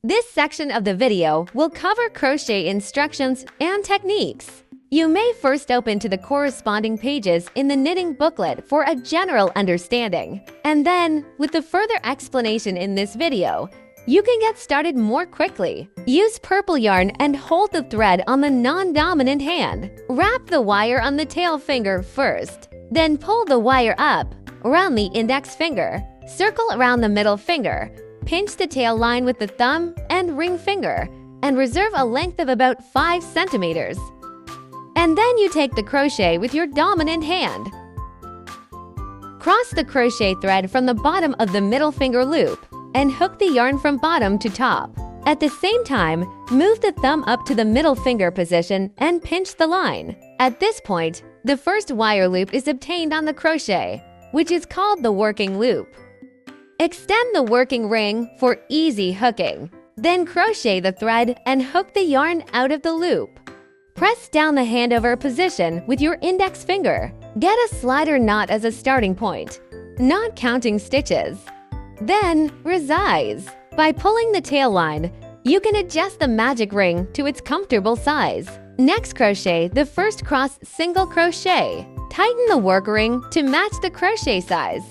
This section of the video will cover crochet instructions and techniques. You may first open to the corresponding pages in the knitting booklet for a general understanding, and then, with the further explanation in this video, you can get started more quickly. Use purple yarn and hold the thread on the non-dominant hand. Wrap the wire on the tail finger first, then pull the wire up around the index finger. Circle around the middle finger. Pinch the tail line with the thumb and ring finger, and reserve a length of about 5 centimeters. And then you take the crochet with your dominant hand. Cross the crochet thread from the bottom of the middle finger loop and hook the yarn from bottom to top. At the same time, move the thumb up to the middle finger position and pinch the line. At this point, the first wire loop is obtained on the crochet, which is called the working loop. Extend the working ring for easy hooking. Then crochet the thread and hook the yarn out of the loop. Press down the handover position with your index finger. Get a slider knot as a starting point, not counting stitches. Then, resize. By pulling the tail line, you can adjust the magic ring to its comfortable size. Next, crochet the first cross single crochet. Tighten the work ring to match the crochet size.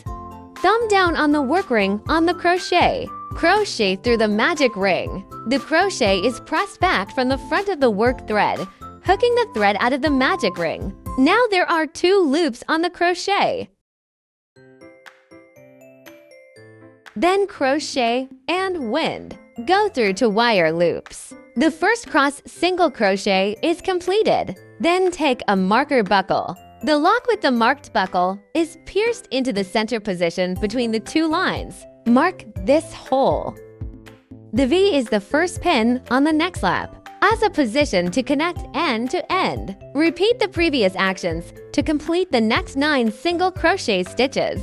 Thumb down on the work ring on the crochet. Crochet through the magic ring. The crochet is pressed back from the front of the work thread, hooking the thread out of the magic ring. Now there are 2 loops on the crochet. Then crochet and wind. Go through to wire loops. The first cross single crochet is completed. Then take a marker buckle. The lock with the marked buckle is pierced into the center position between the 2 lines. Mark this hole. The V is the first pin on the next lap, as a position to connect end to end. Repeat the previous actions to complete the next 9 single crochet stitches.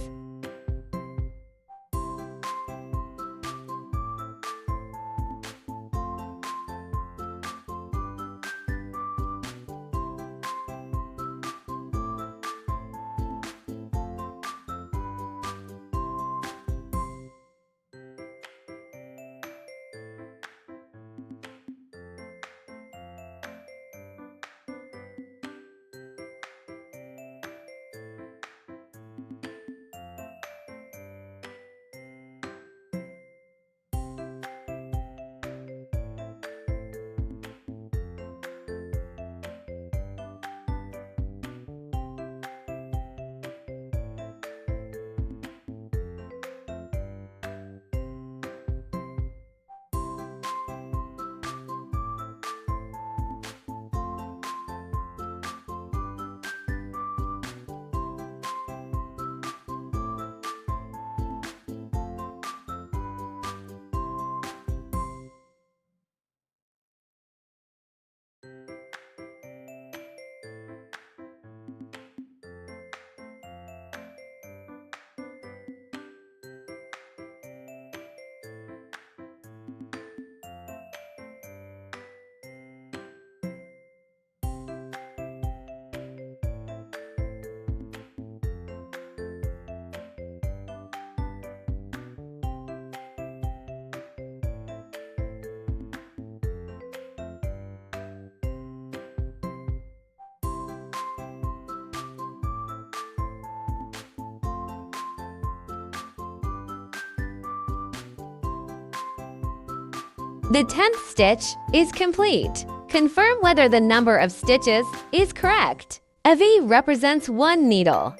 The 10th stitch is complete. Confirm whether the number of stitches is correct. A V represents 1 needle.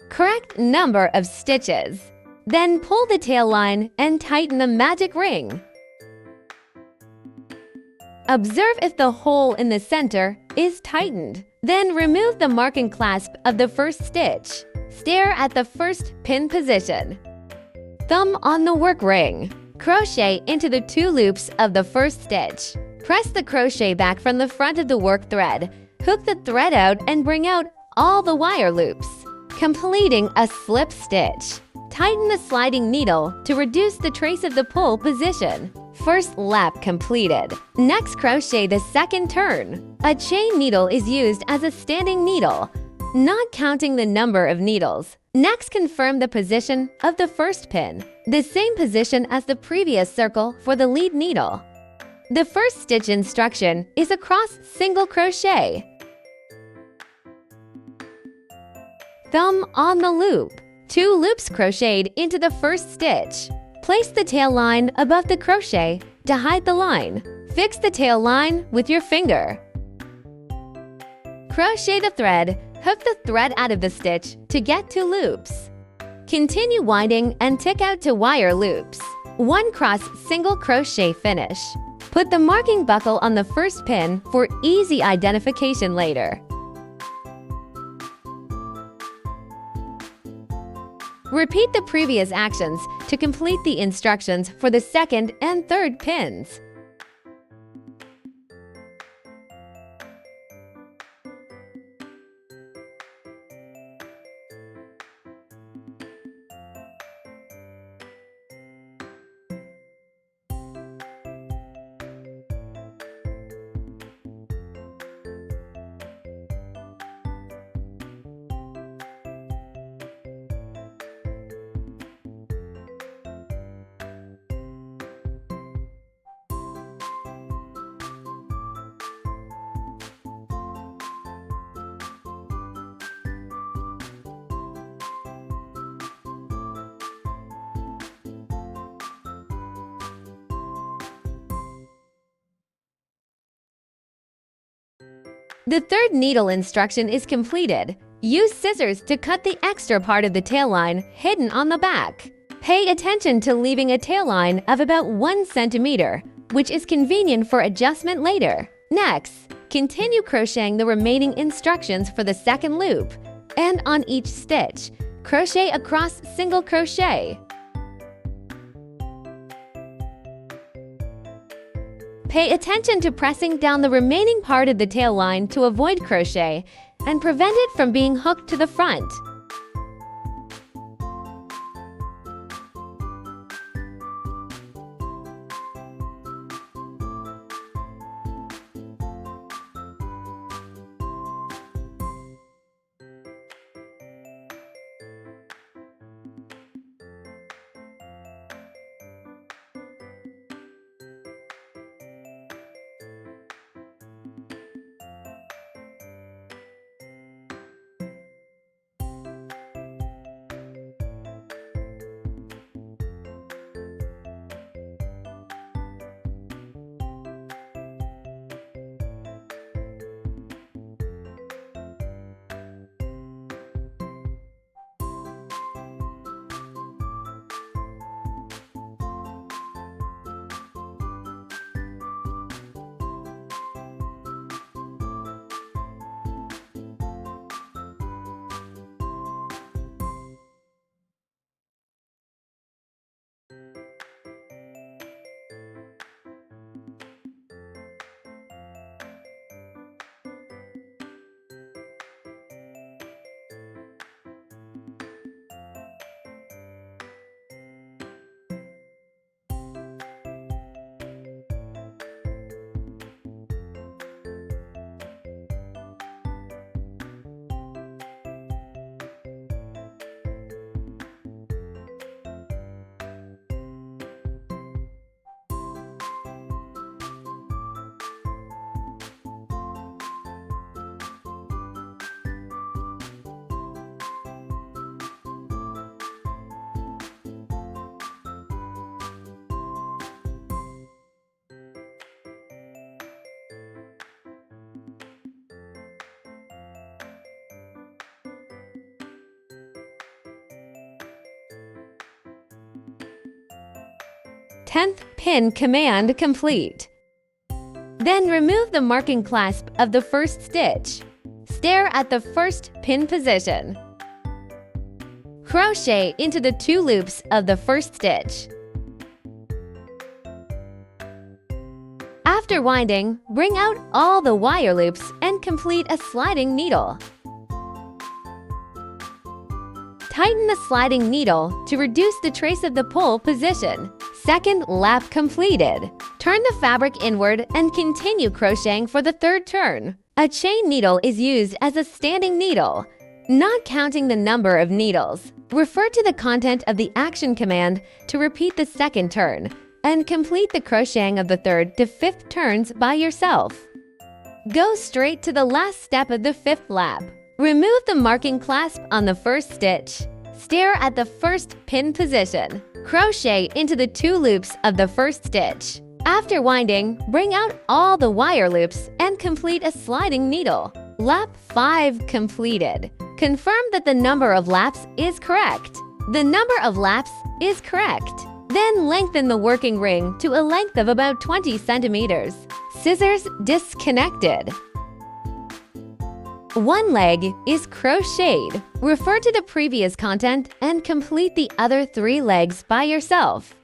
Correct number of stitches. Then pull the tail line and tighten the magic ring. Observe if the hole in the center is tightened. Then remove the marking clasp of the first stitch. Stare at the first pin position. Thumb on the work ring. Crochet into the 2 loops of the first stitch. Press the crochet back from the front of the work thread. Hook the thread out and bring out all the wire loops, completing a slip stitch. Tighten the sliding needle to reduce the trace of the pull position. First lap completed. Next, crochet the second turn. A chain needle is used as a standing needle, not counting the number of needles. Next, confirm the position of the first pin, the same position as the previous circle for the lead needle. The first stitch instruction is across single crochet. Thumb on the loop. 2 loops crocheted into the first stitch. Place the tail line above the crochet to hide the line. Fix the tail line with your finger. Crochet the thread. Hook the thread out of the stitch to get 2 loops. Continue winding and tick out to wire loops. 1 cross single crochet finish. Put the marking buckle on the first pin for easy identification later. Repeat the previous actions to complete the instructions for the second and third pins. The third needle instruction is completed. Use scissors to cut the extra part of the tail line hidden on the back. Pay attention to leaving a tail line of about 1 centimeter, which is convenient for adjustment later. Next, continue crocheting the remaining instructions for the second loop, and on each stitch, crochet across single crochet. Pay attention to pressing down the remaining part of the tail line to avoid crochet and prevent it from being hooked to the front. Tenth pin command complete. Then remove the marking clasp of the first stitch. Stare at the first pin position. Crochet into the 2 loops of the first stitch. After winding, bring out all the wire loops and complete a sliding needle. Tighten the sliding needle to reduce the trace of the pull position. Second lap completed. Turn the fabric inward and continue crocheting for the third turn. A chain needle is used as a standing needle. Not counting the number of needles. Refer to the content of the action command to repeat the second turn, and complete the crocheting of the third to fifth turns by yourself. Go straight to the last step of the fifth lap. Remove the marking clasp on the first stitch. Stare at the first pin position. Crochet into the 2 loops of the first stitch. After winding, bring out all the wire loops and complete a sliding needle. Lap 5 completed. Confirm that the number of laps is correct. The number of laps is correct. Then lengthen the working ring to a length of about 20 centimeters. Scissors disconnected. One leg is crocheted. Refer to the previous content and complete the other 3 legs by yourself.